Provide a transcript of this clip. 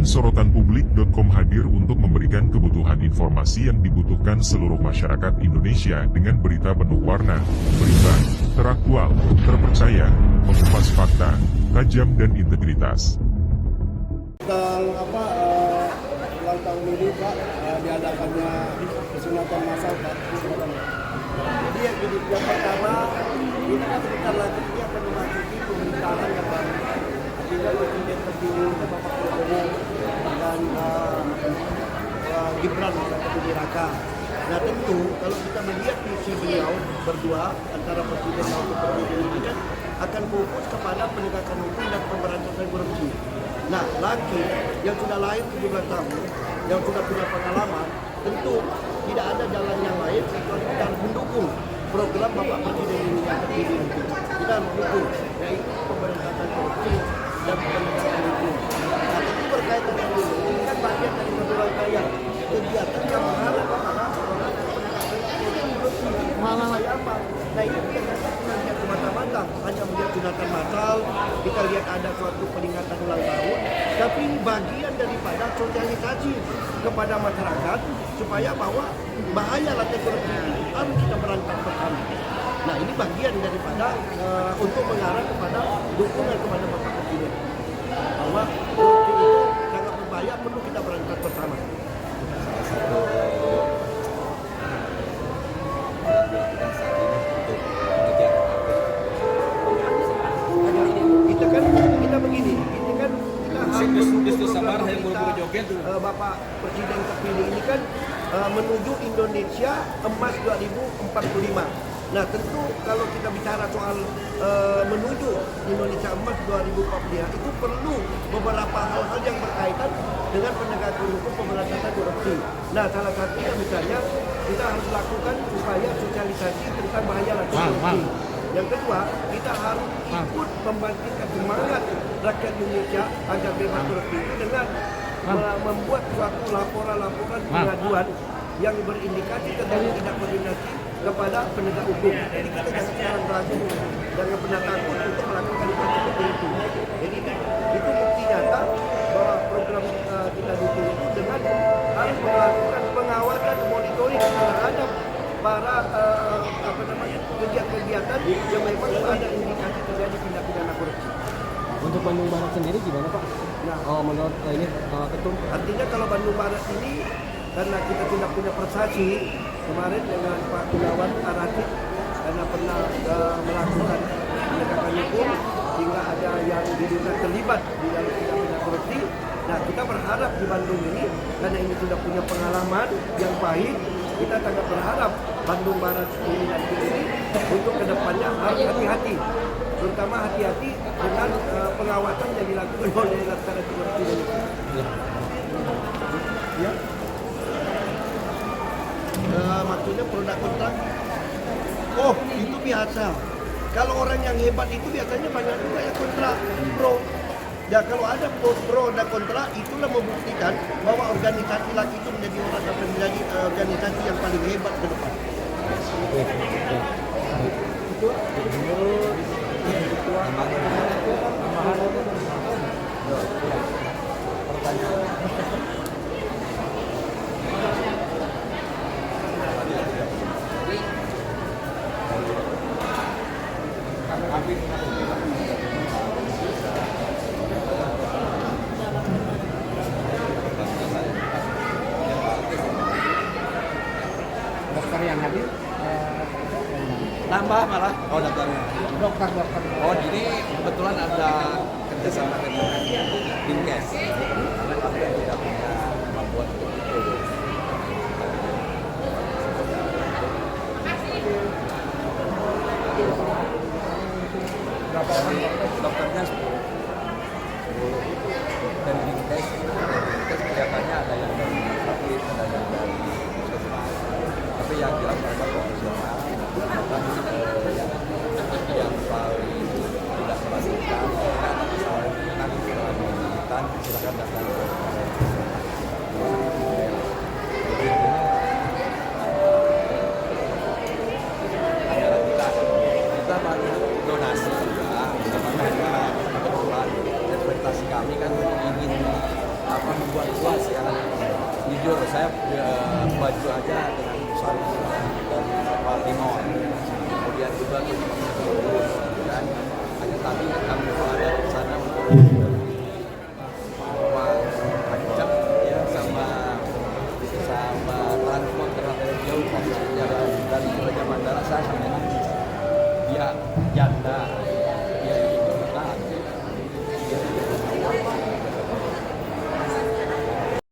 Sorotan Publik.com hadir untuk memberikan kebutuhan informasi yang dibutuhkan seluruh masyarakat Indonesia dengan berita penuh warna, berimbang, teraktual, terpercaya, mengupas fakta, tajam dan integritas. Tentang ulang tahun ini Pak, diadakannya kesunatan massal Pak. Jadi yang pertama, ini kan sebentar lagi dia akan memasuki pemerintahan yang baru. Artinya presiden terpilihnya Bapak Prabowo dan Gibran Raka Buming Raka. Nah tentu kalau kita melihat misi beliau berdua antara presiden dan wakil presiden ini kan akan fokus kepada penegakan hukum dan pemberantasan korupsi. Nah, laki yang sudah lahir 17 tahun, yang sudah punya pengalaman, tentu tidak ada jalan yang lain kecuali kita harus mendukung program Bapak Presiden ini yang terpilih. Kita harus mendukung, yaitu pemberantasan korupsi dan penegakan hukum. Nah, tentu berkaitan dengan ini kan bagian dari satu rangkaian kegiatan yang mengharap kepada orang yang korupsi. Malah apa? Nah, ini kita nanti semata-mata hanya melihat sunatan massal, kita lihat ada suatu peringatan ulang tahun, tapi ini bagian daripada sosialisasi kepada masyarakat supaya bahwa bahaya latih korupsi ini harus kita berantas bersama. Nah ini bagian daripada untuk mengarah kepada dukungan kepada Bapak Presiden bahwa korupsi itu sangat berbahaya, perlu kita berantas bersama. Kita begini, ini kan kita harus Bapak Presiden terpilih ini kan menuju Indonesia Emas 2045. Nah tentu kalau kita bicara soal menuju Indonesia Emas 2045 itu perlu beberapa hal-hal yang berkaitan dengan penegakan hukum pemberantasan korupsi. Nah salah satunya misalnya kita harus lakukan upaya sosialisasi tentang bahaya korupsi. Yang kedua, kita harus ikut membangkitkan semangat rakyat Indonesia agar bebas korupsi dengan membuat suatu laporan-laporan pengaduan yang berindikasi tentang tidak koordinasi kepada penegak hukum. Jadi kita jangan ragu, jangan pernah takut untuk melakukan hal seperti itu. Jadi itu bukti nyata bahwa program kita dukung itu dengan harus melakukan pengawasan monitoring terhadap para kegiatan yang memang ada indikasi terjadi tindak pidana korupsi. Untuk Bandung Barat sendiri gimana Pak? Nah, menurut ini ketum. Artinya kalau Bandung Barat ini karena kita tidak punya prestasi kemarin dengan Pak Gunawan Arati karena pernah melakukan penegakan hukum sehingga ada yang diduga terlibat di dalam tindak pidana korupsi. Nah kita berharap di Bandung ini karena ini sudah punya pengalaman yang baik, kita sangat berharap Bandung Barat ini nanti ini untuk kedepannya harus hati-hati, terutama hati-hati dengan pengawasan yang dilakukan oleh Laskar Korupsi Indonesia. Ya. Maksudnya produk kontrak, oh itu biasa. Kalau orang yang hebat itu biasanya banyak juga yang kontra pro. Ya kalau ada pro dan kontra, itulah membuktikan bahwa organisasi laki itu menjadi organisasi yang paling hebat ke depan. Dokter yang hadir nambah malah daftarnya. dokter. Ini kebetulan ada kerjasama dengan Dinkes karena kami tidak punya kemampuan untuk itu. Berapa orang dokternya 10 dan Dinkes kelihatannya ada yang dari rumah sakit, ada yang dari puskesmas, tapi yang jelas mereka profesional. Yang paling tidak merasakan nanti setelah silakan datang anggaran kita banyak donasi juga sama mereka kebetulan ekspektasi kami kan ingin jujur saya baju aja dengan busana dari Jawa Timur, kemudian juga ke dan hanya tadi kami ada di sana untuk pajak ya sama transport karena dari jauh dari Raja Bandara saya sampai nangis. Ya